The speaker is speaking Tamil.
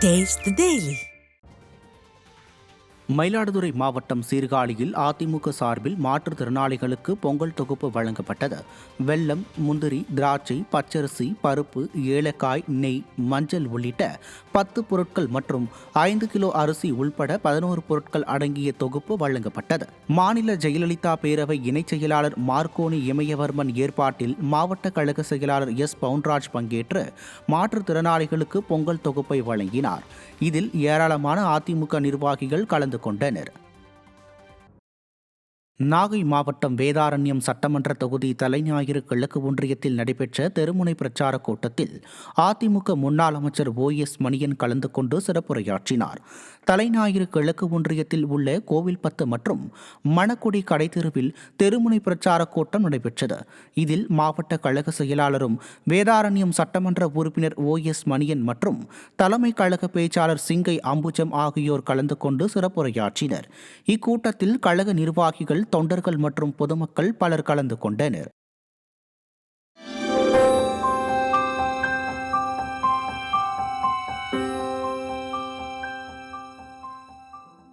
Taste the Daily. மயிலாடுதுறை மாவட்டம் சீர்காழியில் அதிமுக சார்பில் மாற்றுத்திறனாளிகளுக்கு பொங்கல் தொகுப்பு வழங்கப்பட்டது. வெல்லம், முந்திரி, திராட்சை, பச்சரிசி, பருப்பு, ஏலக்காய், நெய், மஞ்சள் உள்ளிட்ட 10 பொருட்கள் மற்றும் 5 கிலோ அரிசி உள்பட 11 பொருட்கள் அடங்கிய தொகுப்பு வழங்கப்பட்டது. மாநில ஜெயலலிதா பேரவை இணைச் செயலாளர் மார்க்கோனி இமயவர்மன் ஏற்பாட்டில் மாவட்ட கழக செயலாளர் எஸ். பவுன்ராஜ் பங்கேற்று மாற்றுத்திறனாளிகளுக்கு பொங்கல் தொகுப்பை வழங்கினார். இதில் ஏராளமான அதிமுக நிர்வாகிகள் கலந்து கொண்டனர். நாகை மாவட்டம் வேதாரண்யம் சட்டமன்ற தொகுதி தலைஞாயிறு கிழக்கு ஒன்றியத்தில் நடைபெற்ற தெருமுனை பிரச்சார கூட்டத்தில் அதிமுக முன்னாள் அமைச்சர் OS மணியன் கலந்து கொண்டு சிறப்புரையாற்றினார். தலைஞாயிறு கிழக்கு ஒன்றியத்தில் உள்ள கோவில்பத்து மற்றும் மணக்குடி கடைத்தெருவில் தெருமுனை பிரச்சார கூட்டம் நடைபெற்றது. இதில் மாவட்ட கழக செயலாளரும் வேதாரண்யம் சட்டமன்ற உறுப்பினர் OS மணியன் மற்றும் தலைமை கழக பேச்சாளர் சிங்கை அம்புஜம் ஆகியோர் கலந்து கொண்டு சிறப்புரையாற்றினர். இக்கூட்டத்தில் கழக நிர்வாகிகள், தொண்டர்கள் மற்றும் பொதுமக்கள் பலர் கலந்து கொண்டனர்.